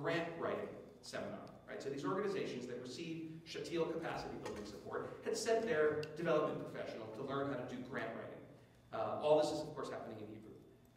grant writing seminar. Right? So these organizations that receive SHATIL capacity building support had sent their development professional to learn how to do grant writing. All this is, of course, happening in Hebrew.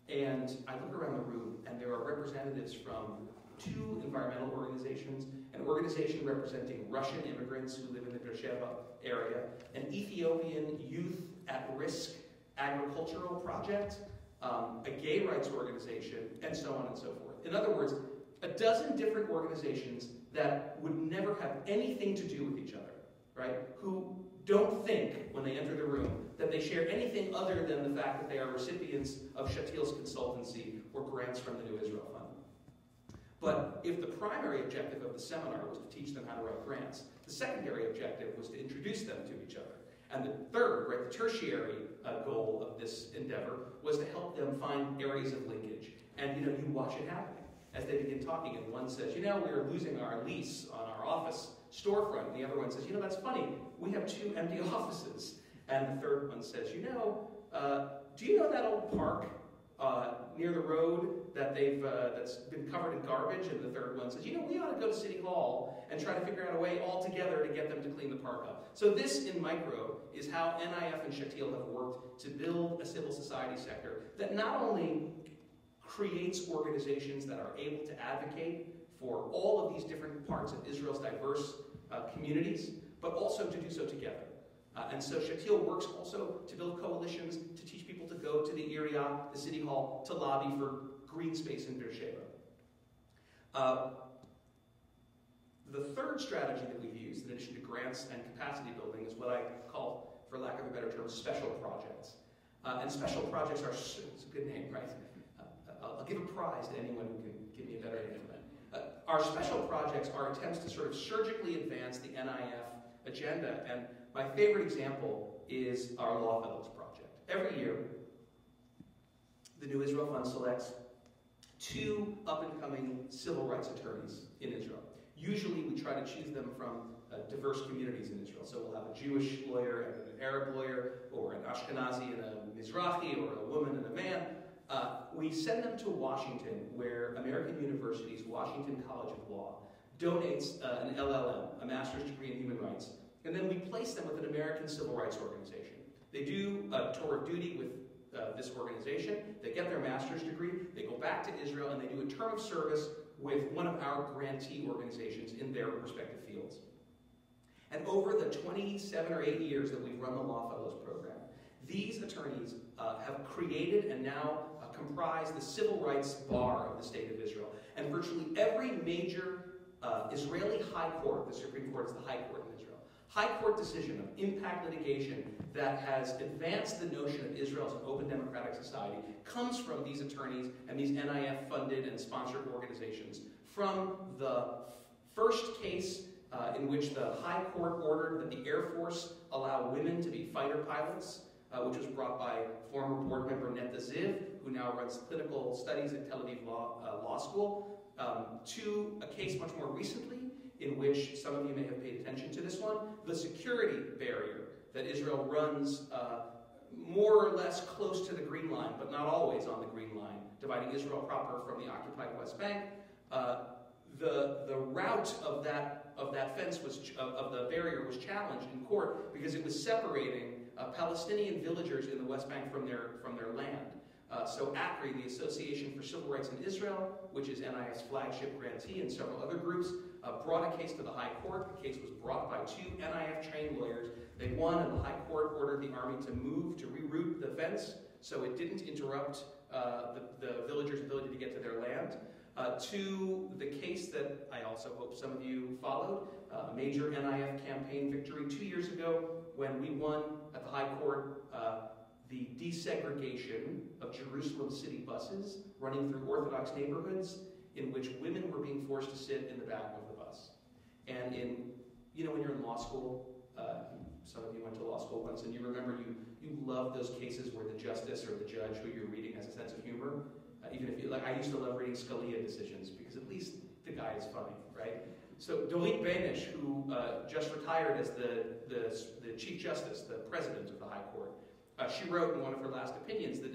And I look around the room, and there are representatives from 2 environmental organizations, an organization representing Russian immigrants who live in the Beersheba area, an Ethiopian youth at-risk agricultural project, a gay rights organization, and so on and so forth. In other words, a dozen different organizations that would never have anything to do with each other, right? Who don't think, when they enter the room, that they share anything other than the fact that they are recipients of SHATIL's consultancy or grants from the New Israel Fund. But if the primary objective of the seminar was to teach them how to write grants, the secondary objective was to introduce them to each other. And the third, right, the tertiary goal of this endeavor was to help them find areas of linkage. And you watch it happening as they begin talking. And one says, we're losing our lease on our office storefront. And the other one says, that's funny, we have 2 empty offices. And the third one says, do you know that old park near the road that that's been covered in garbage? And the third one says, we ought to go to City Hall and try to figure out a way all together to get them to clean the park up. So this, in micro, is how NIF and SHATIL have worked to build a civil society sector that not only creates organizations that are able to advocate for all of these different parts of Israel's diverse communities, but also to do so together. And so SHATIL works also to build coalitions, to teach people to go to the Area, the City Hall, to lobby for green space in Beersheba. The third strategy that we've used, in addition to grants and capacity building, is what I call, for lack of a better term, special projects. And special projects are, it's a good name, right? I'll give a prize to anyone who can give me a better name for that. Our special projects are attempts to sort of surgically advance the NIF agenda. And my favorite example is our Law Fellows Project. Every year, the New Israel Fund selects 2 up-and-coming civil rights attorneys in Israel. Usually, we try to choose them from diverse communities in Israel. So we'll have a Jewish lawyer and an Arab lawyer, or an Ashkenazi and a Mizrahi, or a woman and a man. We send them to Washington, where American University's Washington College of Law donates an LLM, a master's degree in human rights, and then we place them with an American civil rights organization. They do a tour of duty with this organization, they get their master's degree, they go back to Israel, and they do a term of service with one of our grantee organizations in their respective fields. And over the 27 or 8 years that we've run the Law Fellows program, these attorneys have created and now comprise the civil rights bar of the state of Israel. And virtually every major Israeli high court, the Supreme Court is the high court in Israel, high court decision of impact litigation that has advanced the notion of Israel as an open democratic society comes from these attorneys and these NIF-funded and sponsored organizations. From the first case in which the High Court ordered that the Air Force allow women to be fighter pilots, which was brought by former board member Netta Ziv, who now runs clinical studies at Tel Aviv Law School, to a case much more recently in which some of you may have paid attention to this one, the security barrier that Israel runs more or less close to the Green Line, but not always on the Green Line, dividing Israel proper from the occupied West Bank. The route of that fence of the barrier was challenged in court because it was separating Palestinian villagers in the West Bank from their land. So ACRI, the Association for Civil Rights in Israel, which is NIF's flagship grantee, and several other groups, brought a case to the High Court. The case was brought by 2 NIF-trained lawyers. They won, and the High Court ordered the army to move, to reroute the fence, so it didn't interrupt the villagers' ability to get to their land. To the case that I also hope some of you followed, a major NIF campaign victory 2 years ago when we won at the High Court the desegregation of Jerusalem city buses running through Orthodox neighborhoods in which women were being forced to sit in the back of the bus. And when you're in law school, some of you went to law school once, and you remember you love those cases where the justice or the judge who you're reading has a sense of humor. Even if I used to love reading Scalia decisions because at least the guy is funny, right? So Dolit Beinish, who just retired as the Chief Justice, the President of the High Court, she wrote in one of her last opinions the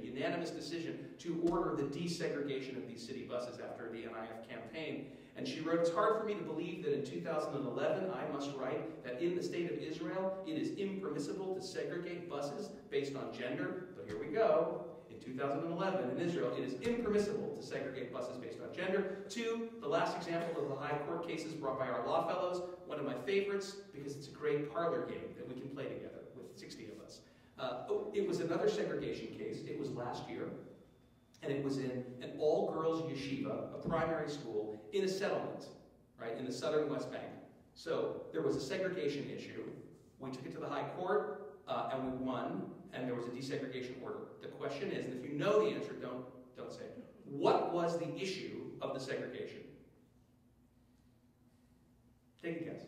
unanimous decision to order the desegregation of these city buses after the NIF campaign. And she wrote, "It's hard for me to believe that in 2011 I must write that in the state of Israel it is impermissible to segregate buses based on gender." But here we go. In 2011 in Israel, it is impermissible to segregate buses based on gender. 2, the last example of the high court cases brought by our law fellows, one of my favorites because it's a great parlor game that we can play together with 60 of us. It was another segregation case. It was last year. And it was in an all-girls yeshiva, a primary school, in a settlement, right, in the southern West Bank. So there was a segregation issue. We took it to the high court, and we won, and there was a desegregation order. The question is, and if you know the answer, don't say it. What was the issue of the segregation? Take a guess.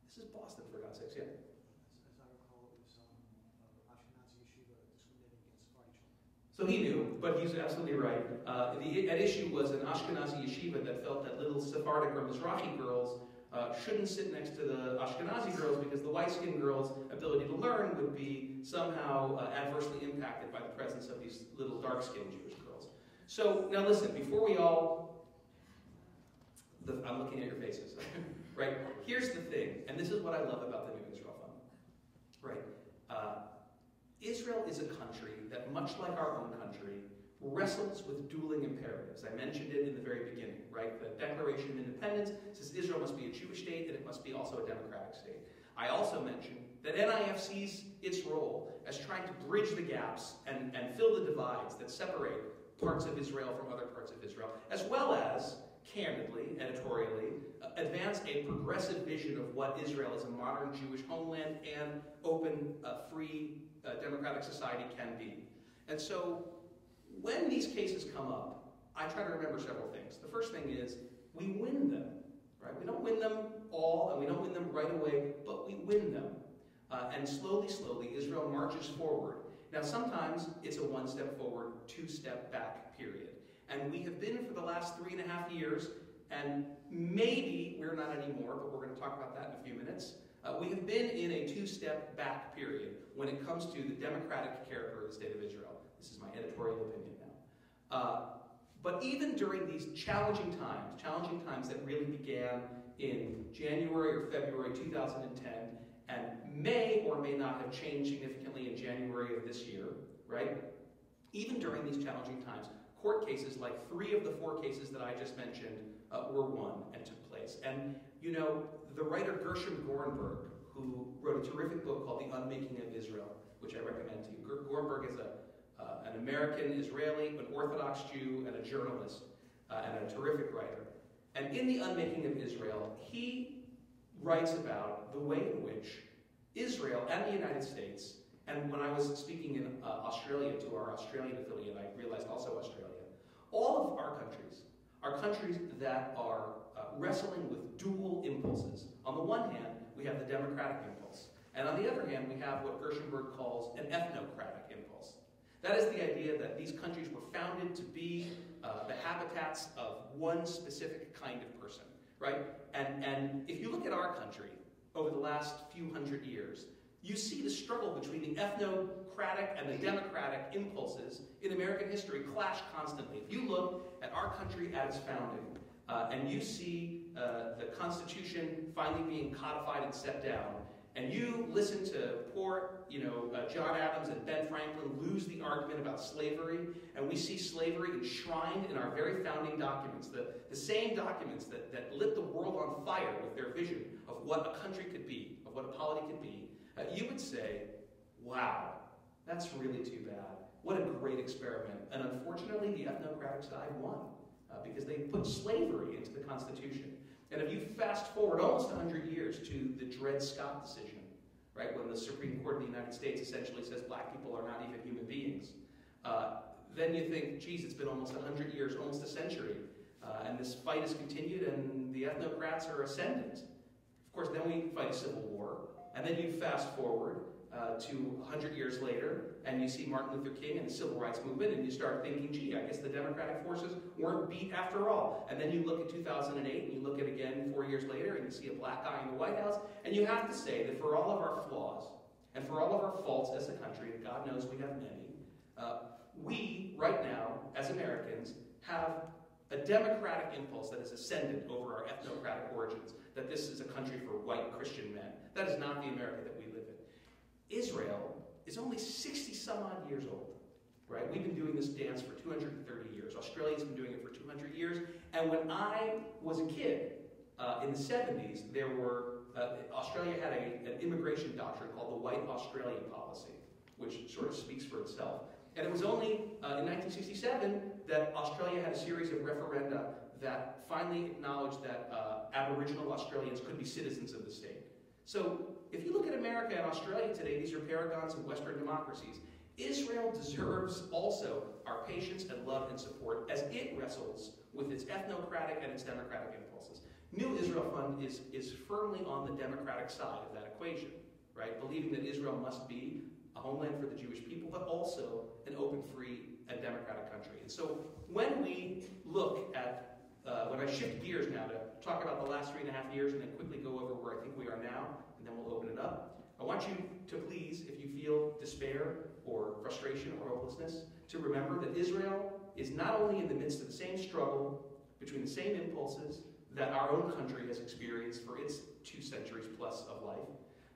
This is Boston, for God's sakes, yeah. As I recall, it was Ashkenazi yeshiva discriminating against Sephardi children. So he knew, but he's absolutely right. At issue was an Ashkenazi yeshiva that felt that little Sephardic or Mizrahi girls shouldn't sit next to the Ashkenazi girls because the white-skinned girls' ability to learn would be somehow adversely impacted by the presence of these little dark-skinned Jewish girls. So, now listen, before we all... I'm looking at your faces. Right? Here's the thing, and this is what I love about the New Israel Fund. Right? Israel is a country that, much like our own country, wrestles with dueling imperatives. I mentioned it in the very beginning, right? The Declaration of Independence says Israel must be a Jewish state and it must be also a democratic state. I also mentioned that NIF sees its role as trying to bridge the gaps and fill the divides that separate parts of Israel from other parts of Israel, as well as, candidly, editorially, advance a progressive vision of what Israel as a modern Jewish homeland and open, free, democratic society can be. And so, when these cases come up, I try to remember several things. The first thing is, we win them, right? We don't win them all, and we don't win them right away, but we win them. And slowly, Israel marches forward. Now, sometimes it's a one-step forward, two-step back period. And we have been for the last 3.5 years, and maybe we're not anymore, but we're going to talk about that in a few minutes. We have been in a two-step back period when it comes to the democratic character of the state of Israel. This is my editorial opinion now. But even during these challenging times that really began in January or February 2010, and may or may not have changed significantly in January of this year, right? Even during these challenging times, court cases, like 3 of the 4 cases that I just mentioned, were won and took place. And, you know, the writer Gershom Gorenberg, who wrote a terrific book called The Unmaking of Israel, which I recommend to you. Gorenberg is an American Israeli, an Orthodox Jew, and a journalist, and a terrific writer. And in The Unmaking of Israel, he writes about the way in which Israel and the United States, and when I was speaking in Australia to our Australian affiliate, I realized also Australia, all of our countries are countries that are wrestling with dual impulses. On the one hand, we have the democratic impulse. And on the other hand, we have what Gershenberg calls an ethnocratic impulse. That is the idea that these countries were founded to be the habitats of one specific kind of person, right? And if you look at our country over the last few hundred years, you see the struggle between the ethnocratic and the democratic impulses in American history clash constantly. If you look at our country at its founding, and you see the Constitution finally being codified and set down, and you listen to poor, John Adams and Ben Franklin lose the argument about slavery, and we see slavery enshrined in our very founding documents, the same documents that lit the world on fire with their vision of what a country could be, of what a polity could be, you would say, wow, that's really too bad. What a great experiment. And unfortunately, the ethnocratic side won because they put slavery into the Constitution. And if you fast forward almost 100 years to the Dred Scott decision, right, when the Supreme Court of the United States essentially says black people are not even human beings, then you think, geez, it's been almost 100 years, almost a century, and this fight has continued and the ethnocrats are ascendant. Of course, then we fight a civil war, and then you fast forward to 100 years later, and you see Martin Luther King and the Civil Rights Movement, and you start thinking, gee, I guess the democratic forces weren't beat after all. And then you look at 2008, and you look at again 4 years later, and you see a black guy in the White House, and you have to say that for all of our flaws, and for all of our faults as a country, and God knows we have many, we, right now, as Americans, have a democratic impulse that is ascendant over our ethnocratic origins, that this is a country for white Christian men. That is not the America that we live in. Israel is only 60-some-odd years old, right? We've been doing this dance for 230 years. Australia's been doing it for 200 years. And when I was a kid, in the 70s, Australia had an immigration doctrine called the White Australia Policy, which sort of speaks for itself. And it was only in 1967 that Australia had a series of referenda that finally acknowledged that Aboriginal Australians could be citizens of the state. So if you look at America and Australia today, these are paragons of Western democracies. Israel deserves also our patience and love and support as it wrestles with its ethnocratic and its democratic impulses. New Israel Fund is firmly on the democratic side of that equation, right? Believing that Israel must be a homeland for the Jewish people, but also an open, free, and democratic country. And so when we look at, when I shift gears now to talk about the last 3.5 years and then quickly go over where I think we are now, and then we'll open it up, I want you to please, if you feel despair or frustration or hopelessness, to remember that Israel is not only in the midst of the same struggle between the same impulses that our own country has experienced for its 2 centuries plus of life,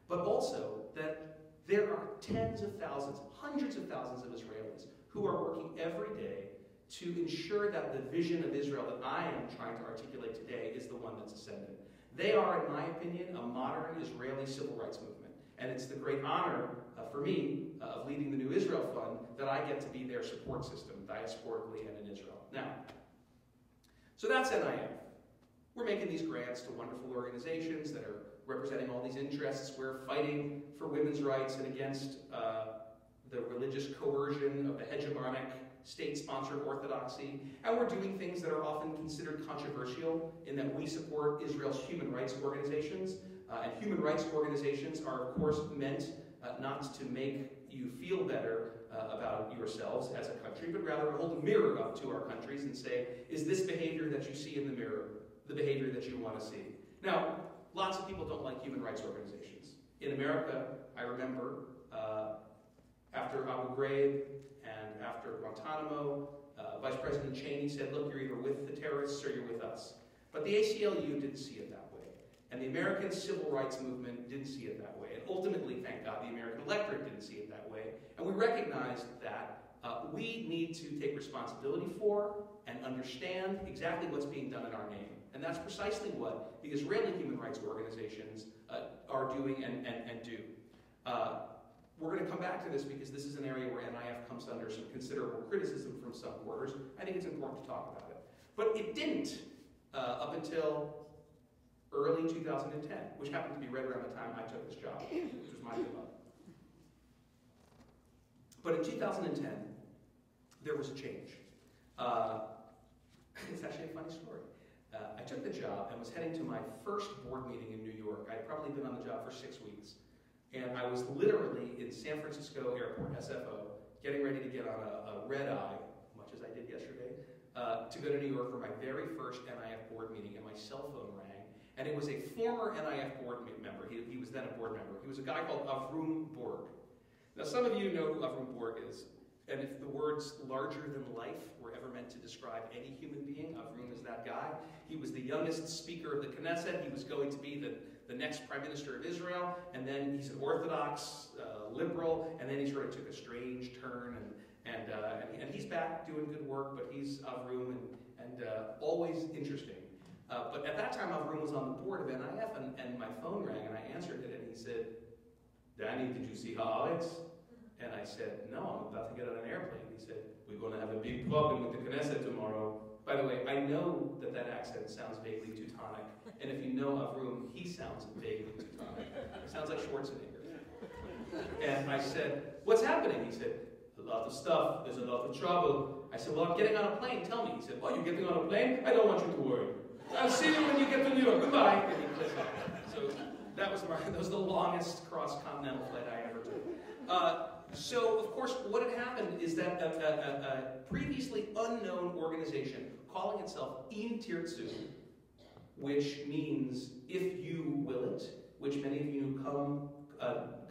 but also that there are tens of thousands, hundreds of thousands of Israelis who are working every day to ensure that the vision of Israel that I am trying to articulate today is the one that's ascendant. They are, in my opinion, a modern Israeli civil rights movement. And it's the great honor for me of leading the New Israel Fund that I get to be their support system, diasporically and in Israel. Now, so that's NIF. We're making these grants to wonderful organizations that are representing all these interests. We're fighting for women's rights and against the religious coercion of the hegemonic state-sponsored orthodoxy. And we're doing things that are often considered controversial in that we support Israel's human rights organizations. And human rights organizations are, of course, meant not to make you feel better about yourselves as a country, but rather hold a mirror up to our countries and say, is this behavior that you see in the mirror the behavior that you want to see? Now, lots of people don't like human rights organizations. In America, I remember after Abu Ghraib and after Guantanamo, Vice President Cheney said, look, you're either with the terrorists or you're with us. But the ACLU didn't see it that way. And the American civil rights movement didn't see it that way. And ultimately, thank God, the American electorate didn't see it that way. And we recognized that we need to take responsibility for and understand exactly what's being done in our name. And that's precisely what the Israeli human rights organizations are doing and do. We're going to come back to this because this is an area where NIF comes under some considerable criticism from some quarters. I think it's important to talk about it. But it didn't up until early 2010, which happened to be right around the time I took this job, which was my job. But in 2010, there was a change. It's actually a funny story. I took the job and was heading to my first board meeting in New York. I'd probably been on the job for 6 weeks. And I was literally in San Francisco Airport, SFO, getting ready to get on a red eye, much as I did yesterday, to go to New York for my very first NIF board meeting, and my cell phone rang. And it was a former NIF board member. He was then a board member. He was a guy called Avrum Borg. Now, some of you know who Avrum Borg is. And if the words larger than life were ever meant to describe any human being, Avrum is that guy. He was the youngest speaker of the Knesset. He was going to be the next prime minister of Israel. And then he's an Orthodox liberal. And then he sort of took a strange turn. And he's back doing good work, but he's Avrum and always interesting. But at that time, Avrum was on the board of NIF, and my phone rang, and I answered it, and he said, Danny, did you see Haaretz? And I said, no, I'm about to get on an airplane. He said, we're going to have a big problem with the Knesset tomorrow. By the way, I know that accent sounds vaguely Teutonic, and if you know Avrum, he sounds vaguely Teutonic. It sounds like Schwarzenegger. And I said, what's happening? He said, a lot of stuff, there's a lot of trouble. I said, well, I'm getting on a plane, tell me. He said, oh, you're getting on a plane? I don't want you to worry. I'll see you when you get to New York. Goodbye. And he clicked off. So that was the longest cross-continental flight I ever took. So, of course, what had happened is that a previously unknown organization calling itself Im Tirtzu, which means if you will it, which many of you know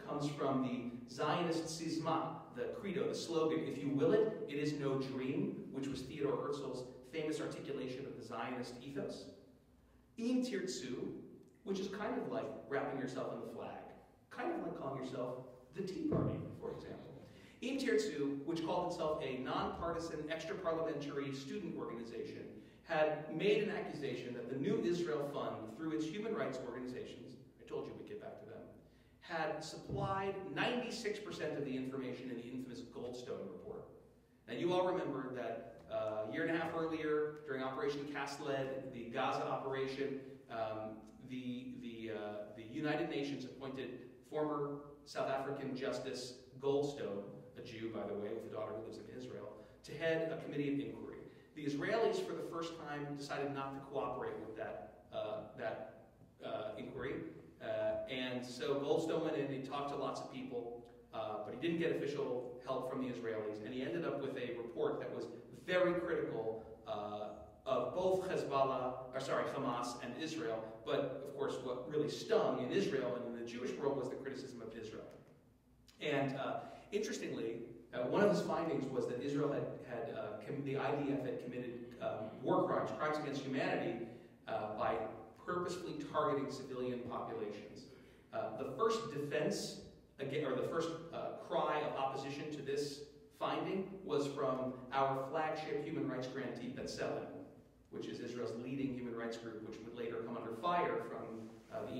comes from the Zionist Sisma, the credo, the slogan, if you will it, it is no dream, which was Theodore Herzl's famous articulation of the Zionist ethos. Im Tirtzu, which is kind of like wrapping yourself in the flag, kind of like calling yourself the Tea Party, for example. Im Tirtzu, which called itself a nonpartisan, extra-parliamentary student organization, had made an accusation that the New Israel Fund, through its human rights organizations, I told you we'd get back to them, had supplied 96% of the information in the infamous Goldstone report. Now, you all remember that a year and a half earlier, during Operation Cast Lead, the Gaza operation, the United Nations appointed former South African Justice Goldstone, a Jew, by the way, with a daughter who lives in Israel, to head a committee of inquiry. The Israelis, for the first time, decided not to cooperate with that inquiry. And so Goldstone went in, he talked to lots of people, but he didn't get official help from the Israelis, and he ended up with a report that was very critical of both Hamas and Israel, but of course what really stung in Israel and in the Jewish world was the criticism of Israel. And interestingly, one of his findings was that Israel the IDF had committed war crimes, crimes against humanity, by purposefully targeting civilian populations. The first defense, or the first cry of opposition to this finding was from our flagship human rights grantee, B'Tselem, which is Israel's leading human rights group, which would later come under fire from the